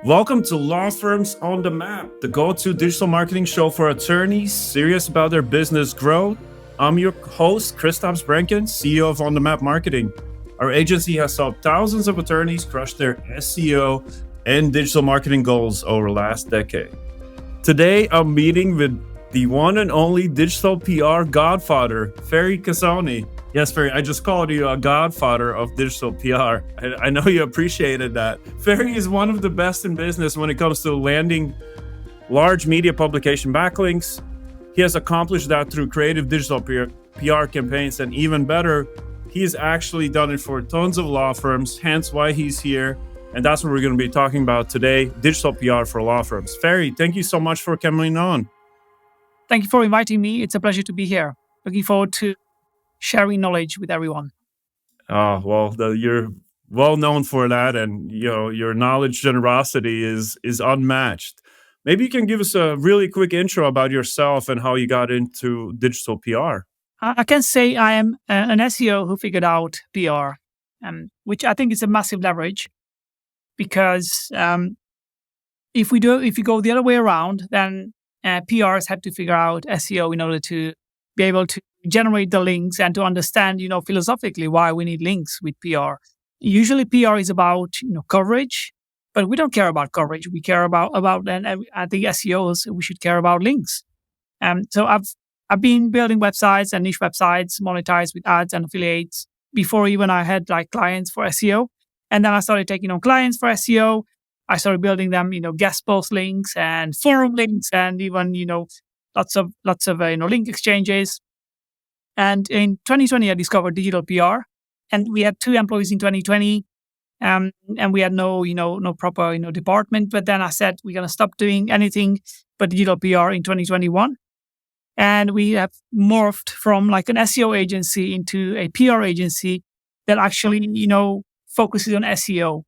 Welcome to Law Firms on the Map, the go-to digital marketing show for attorneys serious about their business growth. I'm your host, Kristaps Brencans, CEO of On the Map Marketing. Our agency has helped thousands of attorneys crush their SEO and digital marketing goals over the last decade. Today, I'm meeting with the one and only digital PR godfather, Fery Kaszoni. Yes, Fery, I just called you a godfather of digital PR. I know you appreciated that. Fery is one of the best in business when it comes to landing large media publication backlinks. He has accomplished that through creative digital PR campaigns, and even better, he's actually done it for tons of law firms, hence why he's here. And that's what we're going to be talking about today, digital PR for law firms. Fery, thank you so much for coming on. Thank you for inviting me. It's a pleasure to be here. Looking forward to sharing knowledge with everyone. You're well known for that, and your knowledge generosity is unmatched. Maybe you can give us a really quick intro about yourself and how you got into digital PR. I can say I am an SEO who figured out PR, which I think is a massive leverage because if you go the other way around, then PRs have to figure out SEO in order to be able to generate the links and to understand, philosophically why we need links with PR. Usually PR is about, coverage, but we don't care about coverage. We care about and I think SEOs, we should care about links. So I've been building websites and niche websites monetized with ads and affiliates before even I had clients for SEO. And then I started taking on clients for SEO. I started building them, guest post links and forum links and even, lots of link exchanges. And in 2020, I discovered digital PR, and we had 2 employees in 2020, and we had no proper department. But then I said we're gonna stop doing anything but digital PR in 2021, and we have morphed from an SEO agency into a PR agency that actually focuses on SEO,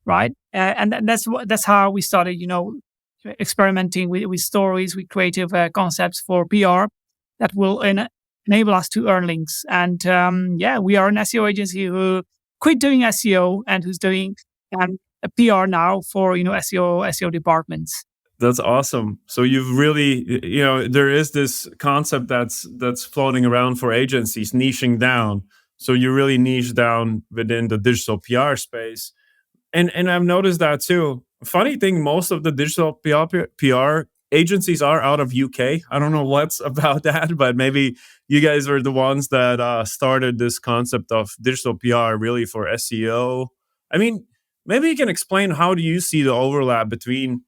right? And that's how we started experimenting with stories, with creative concepts for PR that will enable us to earn links. And we are an SEO agency who quit doing SEO and who's doing a PR now for SEO departments. That's awesome. So you've really, there is this concept that's floating around for agencies, niching down. So you really niche down within the digital PR space. And I've noticed that too. Funny thing, most of the digital PR agencies are out of UK. I don't know what's about that, but maybe you guys are the ones that started this concept of digital PR really for SEO. I mean, maybe you can explain, how do you see the overlap between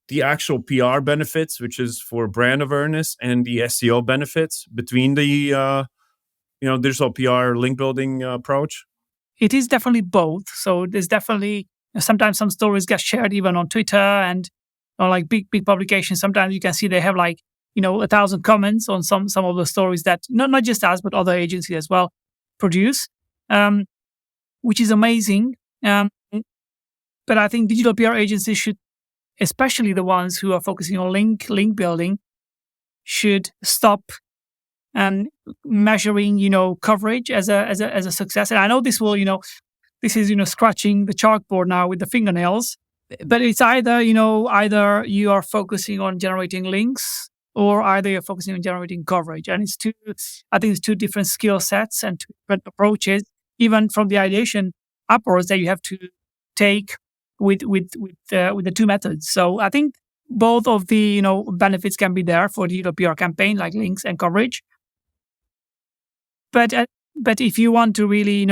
the actual PR benefits, which is for brand awareness, and the SEO benefits between the digital PR link building approach? It is definitely both. So there's definitely sometimes some stories get shared even on Twitter and big publications. Sometimes you can see they have 1,000 comments on some of the stories that not just us but other agencies as well produce, which is amazing. But I think digital PR agencies should, especially the ones who are focusing on link building, should stop measuring coverage as a success. And I know this will this is scratching the chalkboard now with the fingernails, but it's either you are focusing on generating links or either you're focusing on generating coverage. And I think it's 2 different skill sets and 2 different approaches, even from the ideation upwards, that you have to take with the 2 methods. So I think both of the benefits can be there for digital PR campaign, like links and coverage. But if you want to really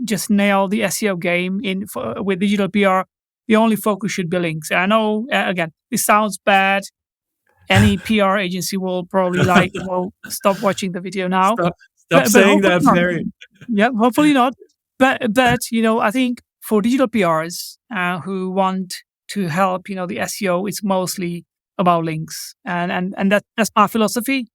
just nail the SEO game with digital PR, the only focus should be links. And I know again this sounds bad. Any PR agency will probably stop watching the video now. Stop saying that, Fery. Yeah, hopefully not. But I think for digital PRs who want to help the SEO, it's mostly about links, and that's my philosophy.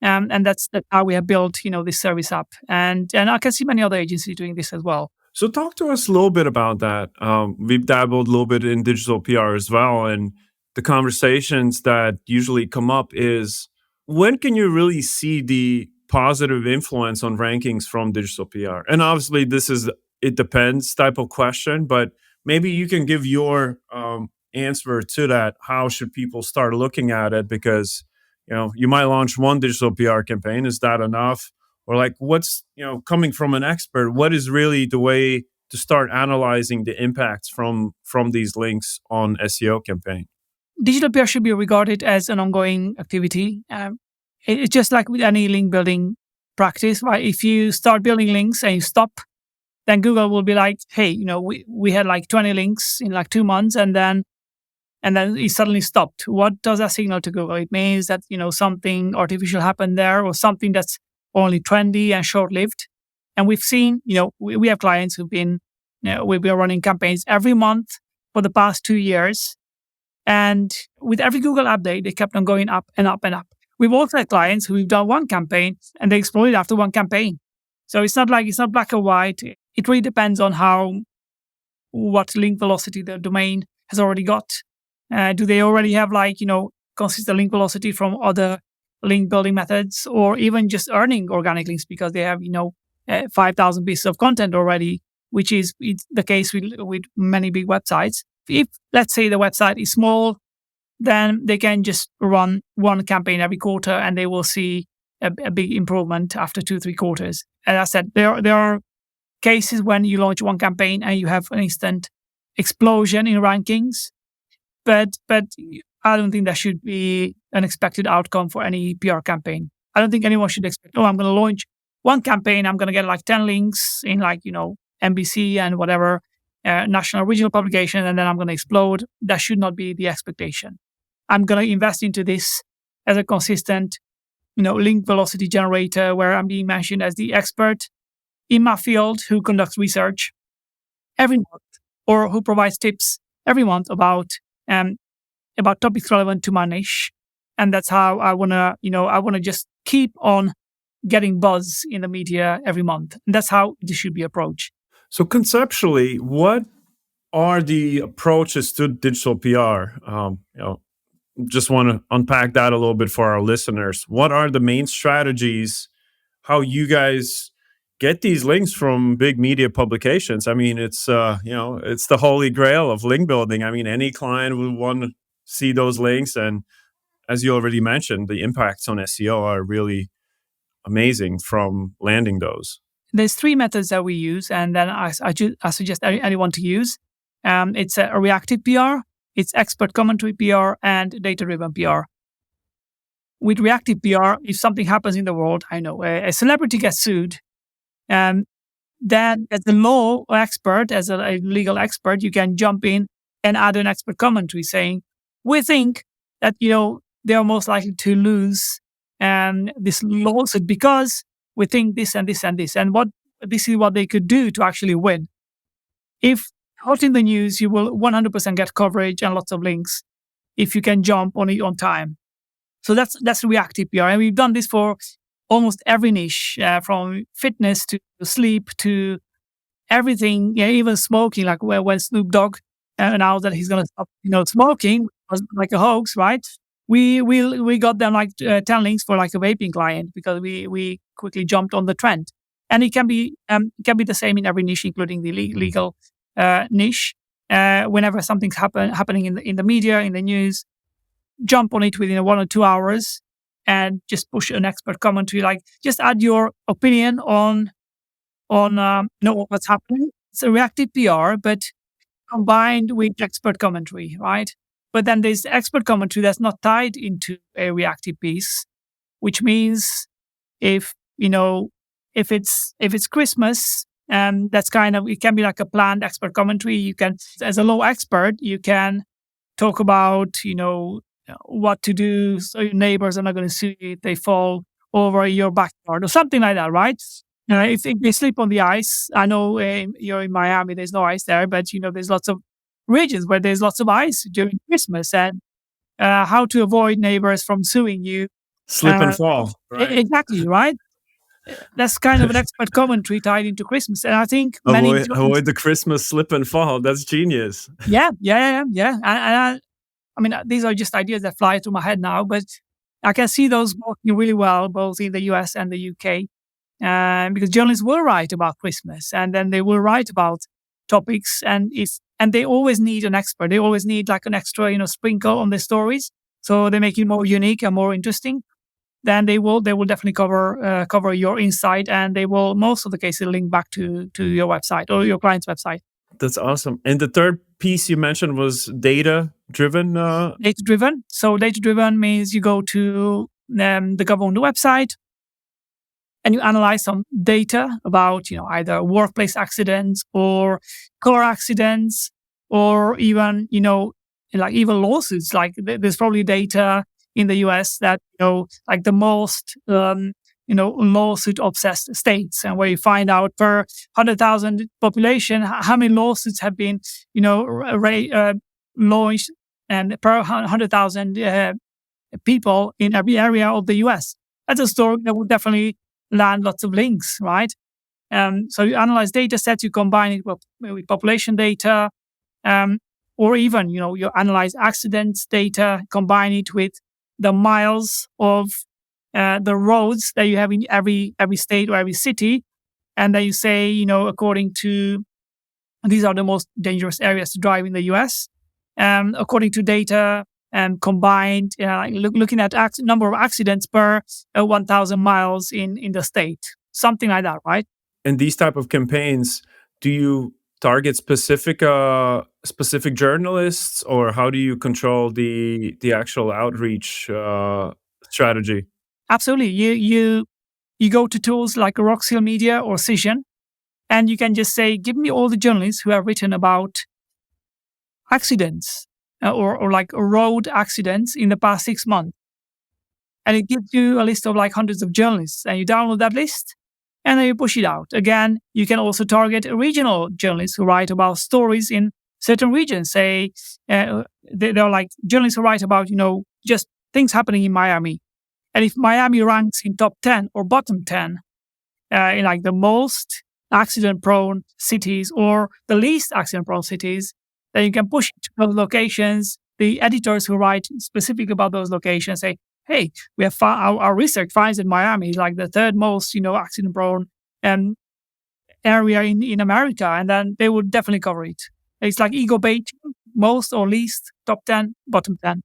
And that's how we have built, this service up. And I can see many other agencies doing this as well. So talk to us a little bit about that. We've dabbled a little bit in digital PR as well. And the conversations that usually come up is, when can you really see the positive influence on rankings from digital PR? And obviously this is, it depends type of question, but maybe you can give your answer to that. How should people start looking at it? Because you might launch one digital PR campaign. Is that enough? Or like, what's coming from an expert? What is really the way to start analyzing the impacts from these links on SEO campaign? Digital PR should be regarded as an ongoing activity. It's just like with any link building practice, right? If you start building links and you stop, then Google will be like, hey, we had like 20 links in like 2 months, and then it suddenly stopped. What does that signal to Google? It means that something artificial happened there, or something that's only trendy and short-lived. And we've seen, we have clients who've been, we've been running campaigns every month for the past 2 years. And with every Google update, they kept on going up and up and up. We've also had clients who've done one campaign and they exploded after one campaign. So it's not black or white. It really depends on what link velocity the domain has already got. Do they already have consistent link velocity from other link building methods, or even just earning organic links because they have 5,000 pieces of content already, which is the case with many big websites. If, let's say, the website is small, then they can just run one campaign every quarter and they will see a big improvement after 2-3 quarters. As I said, there are cases when you launch one campaign and you have an instant explosion in rankings, but I don't think that should be an expected outcome for any PR campaign. I don't think anyone should expect, I'm going to launch one campaign, I'm going to get like 10 links in NBC and whatever national regional publication, and then I'm going to explode. That should not be the expectation. I'm going to invest into this as a consistent, link velocity generator where I'm being mentioned as the expert in my field who conducts research every month, or who provides tips every month about topics relevant to my niche. And that's how I want to just keep on getting buzz in the media every month. And that's how this should be approached. So conceptually, what are the approaches to digital PR? Just want to unpack that a little bit for our listeners. What are the main strategies? How you guys get these links from big media publications? I mean, it's it's the holy grail of link building. I mean, any client would want to see those links, and as you already mentioned, the impacts on SEO are really amazing from landing those. There's 3 methods that we use, and then I suggest anyone to use. It's a reactive PR, it's expert commentary PR, and data-driven PR. With reactive PR, if something happens in the world, I know a celebrity gets sued, then as a law expert, as a legal expert, you can jump in and add an expert commentary saying, we think that they are most likely to lose this lawsuit because we think this and this and this, and this is what they could do to actually win. If hot in the news, you will 100% get coverage and lots of links if you can jump on it on time. So that's reactive PR, and we've done this for almost every niche, from fitness to sleep to everything. Even smoking, like when Snoop Dogg announced that he's going to stop, smoking, it was like a hoax, right? We got them like 10 links for like a vaping client because we quickly jumped on the trend. And it can be the same in every niche, including the legal niche. Whenever something's happening in the media, in the news, jump on it within 1 or 2 hours and just push an expert commentary. Like, just add your opinion on what's happening. It's a reactive PR, but combined with expert commentary, right? But then there's expert commentary that's not tied into a reactive piece, which means if it's Christmas, that's it can be like a planned expert commentary. You can, as a law expert, you can talk about, what to do so your neighbors are not going to sue you if they fall over your backyard or something like that, right? If they slip on the ice, I know you're in Miami, there's no ice there, but there's lots of regions where there's lots of ice during Christmas, and how to avoid neighbors from suing you. Slip and fall. Right? Exactly, right? That's kind of an expert commentary tied into Christmas, and I think avoid the Christmas slip and fall. That's genius. Yeah. And I mean, these are just ideas that fly through my head now, but I can see those working really well, both in the US and the UK, because journalists will write about Christmas, and then they will write about topics, and and they always need an expert. They always need like an extra, sprinkle on their stories, so they make it more unique and more interesting. Then they will definitely cover your insight, and they will most of the cases link back to your website or your client's website. That's awesome. And the third piece you mentioned was data driven. Data driven. So data driven means you go to the government website and you analyze some data about either workplace accidents or car accidents, or even like even lawsuits. Like there's probably data in the US that like the most lawsuit obsessed states, and where you find out per 100,000 population how many lawsuits have been launched, and per 100,000 people in every area of the US. That's a story that would definitely land lots of links, right? So you analyze data sets, you combine it with population data, or even you analyze accidents data, combine it with the miles of the roads that you have in every state or every city, and then you say according to these are the most dangerous areas to drive in the US, according to data and combined, looking at number of accidents per 1,000 miles in the state, something like that, right? In these type of campaigns, do you target specific journalists, or how do you control the actual outreach strategy? Absolutely. You go to tools like Roxil Media or Cision, and you can just say, give me all the journalists who have written about accidents or like road accidents in the past 6 months. And it gives you a list of like hundreds of journalists, and you download that list and then you push it out. Again, you can also target regional journalists who write about stories in certain regions. Say they're like journalists who write about, just things happening in Miami. And if Miami ranks in top 10 or bottom 10, in like the most accident-prone cities or the least accident-prone cities, then you can push it to those locations. The editors who write specific about those locations say, hey, we have our research finds that Miami is like the third most, accident-prone area in America, and then they would definitely cover it. It's like ego bait, most or least, top 10, bottom 10.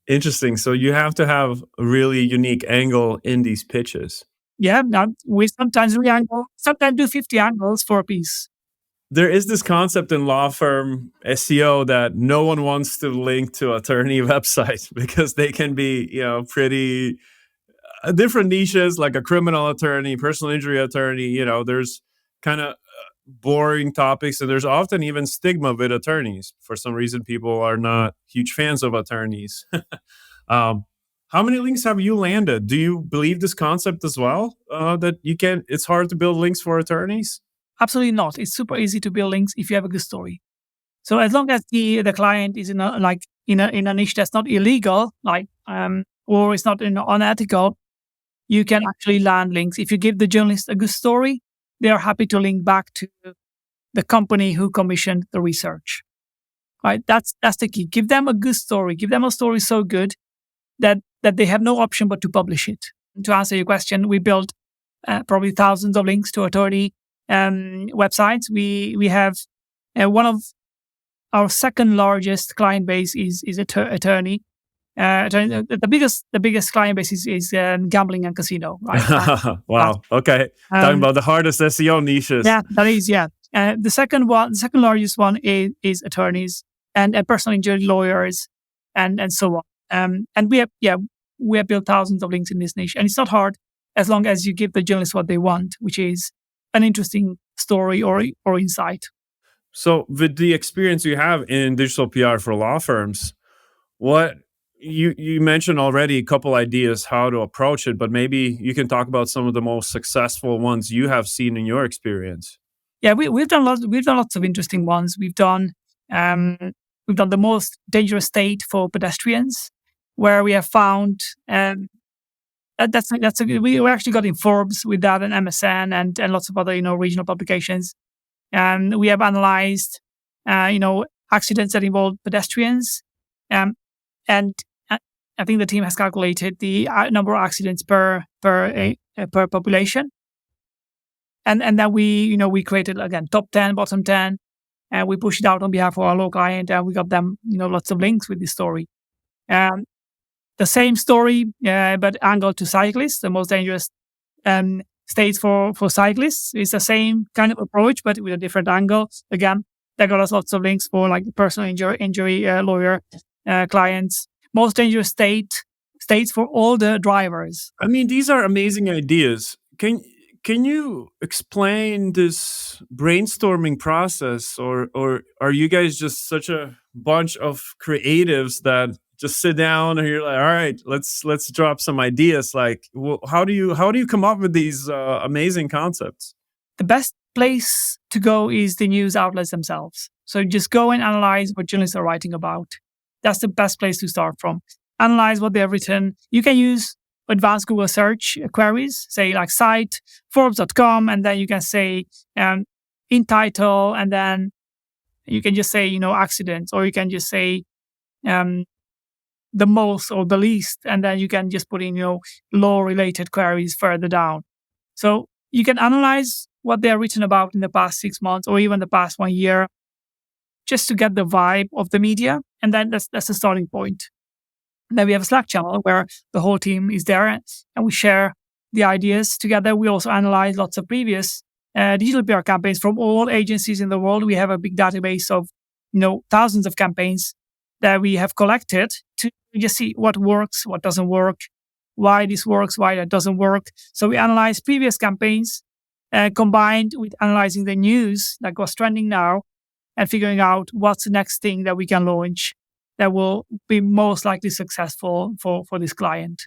Interesting. So you have to have a really unique angle in these pitches. Yeah, we sometimes do 50 angles for a piece. There is this concept in law firm SEO that no one wants to link to attorney websites because they can be, pretty different niches, like a criminal attorney, personal injury attorney. There's kind of boring topics, and there's often even stigma with attorneys. For some reason, people are not huge fans of attorneys. How many links have you landed? Do you believe this concept as well? That it's hard to build links for attorneys? Absolutely not. It's super easy to build links if you have a good story. So as long as the client is in a niche that's not illegal, or it's not unethical, you can actually land links. If you give the journalist a good story, they are happy to link back to the company who commissioned the research. Right? That's the key. Give them a good story. Give them a story so good that they have no option but to publish it. And to answer your question, we built probably thousands of links to attorney websites. We have one of our second largest client base is attorney. The biggest client base is gambling and casino. Right? Wow. Okay. Talking about the hardest SEO niches. Yeah, that is. Yeah. The second largest one is attorneys and personal injury lawyers and so on. And we have built thousands of links in this niche, and it's not hard as long as you give the journalists what they want, which is an interesting story or insight. So with the experience you have in digital PR for law firms, what you mentioned already a couple ideas how to approach it, but maybe you can talk about some of the most successful ones you have seen in your experience. Yeah, we've done lots of interesting ones. We've done the most dangerous state for pedestrians, where we have found we actually got in Forbes with that, and MSN and lots of other regional publications. And we have analyzed accidents that involve pedestrians, and I think the team has calculated the number of accidents per population, and then we created again top 10, bottom 10, and we push it out on behalf of our local client, and we got them, lots of links with this story. The same story, but angled to cyclists, the most dangerous states for cyclists. It's the same kind of approach, but with a different angle. Again, that got us lots of links for like the personal injury lawyer clients. Most dangerous states for all the drivers. I mean, these are amazing ideas. Can you explain this brainstorming process, or are you guys just such a bunch of creatives that just sit down and you're like, all right, let's drop some ideas? Like, how do you come up with these amazing concepts? The best place to go is the news outlets themselves. So just go and analyze what journalists are writing about. That's the best place to start from. Analyze what they have written. You can use advanced Google search queries, say like cite Forbes.com, and then you can say in title, and then you can just say, accidents, or you can just say the most or the least, and then you can just put in, law related queries further down. So you can analyze what they are written about in the past 6 months or even the past 1 year, just to get the vibe of the media. And then that's the starting point. And then we have a Slack channel where the whole team is there and we share the ideas together. We also analyze lots of previous digital PR campaigns from all agencies in the world. We have a big database of, thousands of campaigns that we have collected to just see what works, what doesn't work, why this works, why that doesn't work. So we analyze previous campaigns combined with analyzing the news that was trending now and figuring out what's the next thing that we can launch that will be most likely successful for this client.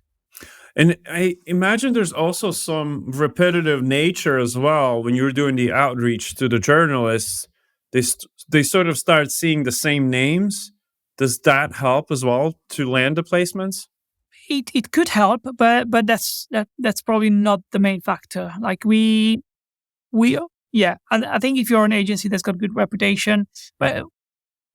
And I imagine there's also some repetitive nature as well. When you're doing the outreach to the journalists, they sort of start seeing the same names. Does that help as well to land the placements? It could help, but that's probably not the main factor. Like we I think if you're an agency that's got good reputation, but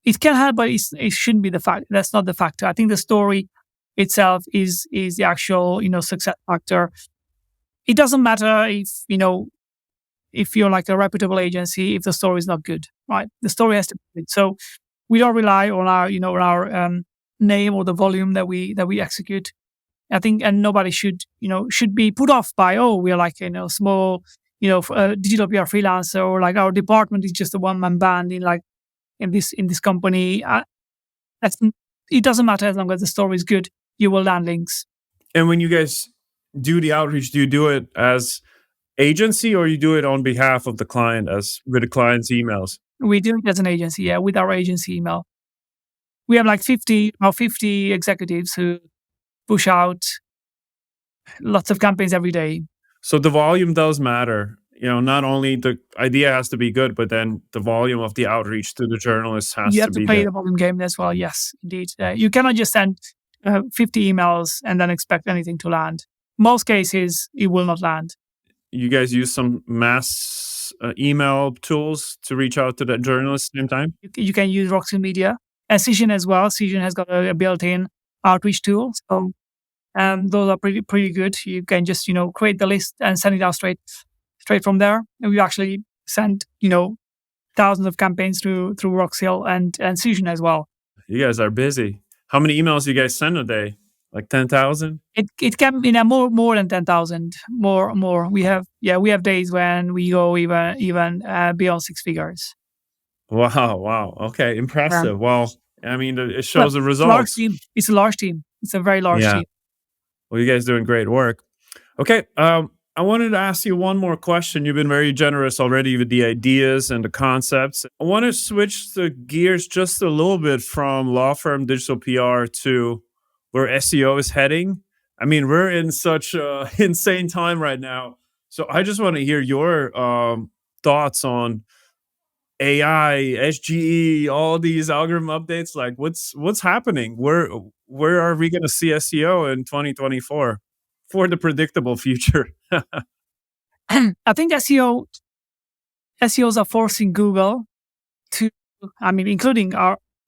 it can help, but it shouldn't be the fact. That's not the factor. I think the story itself is the actual success factor. It doesn't matter if you're like a reputable agency if the story is not good, right? The story has to be good. So we don't rely on our name or the volume that we execute. I think, and nobody should be put off by, we're like small digital PR freelancer, or like our department is just a one-man band in this company. It doesn't matter as long as the story is good. You will land links. And when you guys do the outreach, do you do it as agency or you do it on behalf of the client with the client's emails? We do it as an agency, with our agency email. We have like 50 executives who push out lots of campaigns every day. So the volume does matter. Not only the idea has to be good, but then the volume of the outreach to the journalists has to be. You have to play the volume game as well. Yes, indeed. You cannot just send 50 emails and then expect anything to land. Most cases, it will not land. You guys use some mass email tools to reach out to the journalists at the same time? You can use Roxy Media and Cision as well. Cision has got a built-in outreach tool. So those are pretty good. You can just create the list and send it out straight from there. And we actually send thousands of campaigns through Roxhill and Cision as well. You guys are busy. How many emails do you guys send a day? Like 10,000? It can be more than 10,000. More. We have days when we go even beyond six figures. Wow. Okay, impressive. Well, I mean, it shows the results. It's a large team. It's a very large team. Well, you guys doing great work. Okay, I wanted to ask you one more question. You've been very generous already with the ideas and the concepts. I want to switch the gears just a little bit from law firm digital PR to where SEO is heading. I mean, we're in such an insane time right now. So I just want to hear your thoughts on AI, SGE, all these algorithm updates. Like, what's happening? Where are we going to see SEO in 2024 for the predictable future? I think SEOs are forcing Google to, including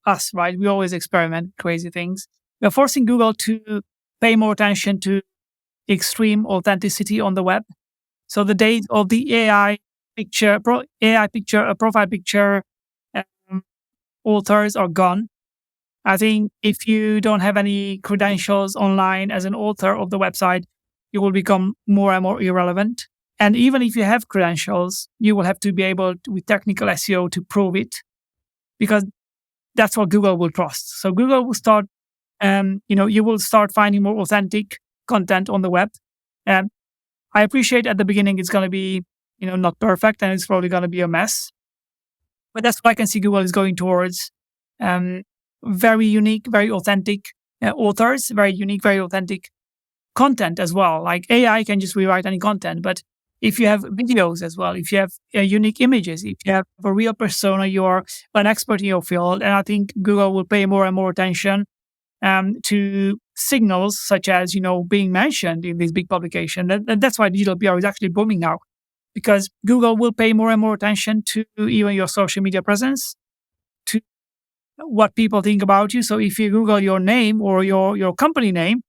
us, right? We always experiment crazy things. We're forcing Google to pay more attention to extreme authenticity on the web. So the days of the AI profile picture authors are gone. I think if you don't have any credentials online as an author of the website, you will become more and more irrelevant. And even if you have credentials, you will have to be able to, with technical SEO, to prove it, because that's what Google will trust. So Google will start, you will start finding more authentic content on the web. And I appreciate at the beginning it's going to be, not perfect, and it's probably going to be a mess. But that's what I can see Google is going towards. Very unique, very authentic authors, very unique, very authentic content as well. Like AI can just rewrite any content, but if you have videos as well, if you have unique images, if you have a real persona, you're an expert in your field. And I think Google will pay more and more attention to signals such as, being mentioned in this big publication. That's why digital PR is actually booming now, because Google will pay more and more attention to even your social media presence, to what people think about you. So if you Google your name or your company name,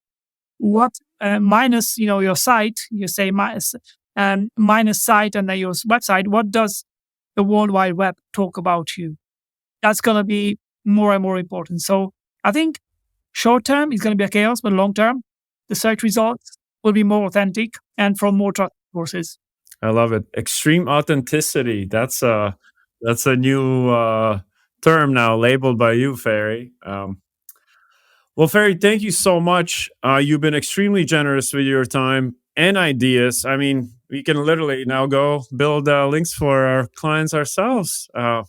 what minus your site, you say minus site and then your website, what does the World Wide Web talk about you? That's going to be more and more important. So I think short term is going to be a chaos, but long term, the search results will be more authentic and from more trusted sources. I love it. Extreme authenticity. That's a new term now labeled by you, Fery. Well, Fery, thank you so much. You've been extremely generous with your time and ideas. I mean, we can literally now go build links for our clients ourselves. I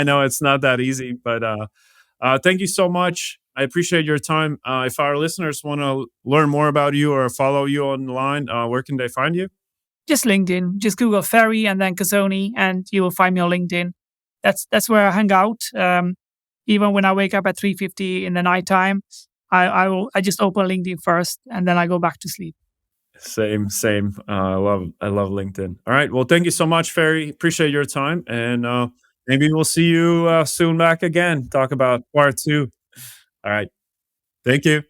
know it's not that easy, but thank you so much. I appreciate your time. If our listeners want to learn more about you or follow you online, where can they find you? Just LinkedIn. Just Google Fery and then Kaszoni, and you will find me on LinkedIn. That's where I hang out. Even when I wake up at 3:50 in the nighttime, I just open LinkedIn first and then I go back to sleep. Same. I love LinkedIn. All right. Well, thank you so much, Fery. Appreciate your time, and maybe we'll see you soon back again. Talk about part 2. All right. Thank you.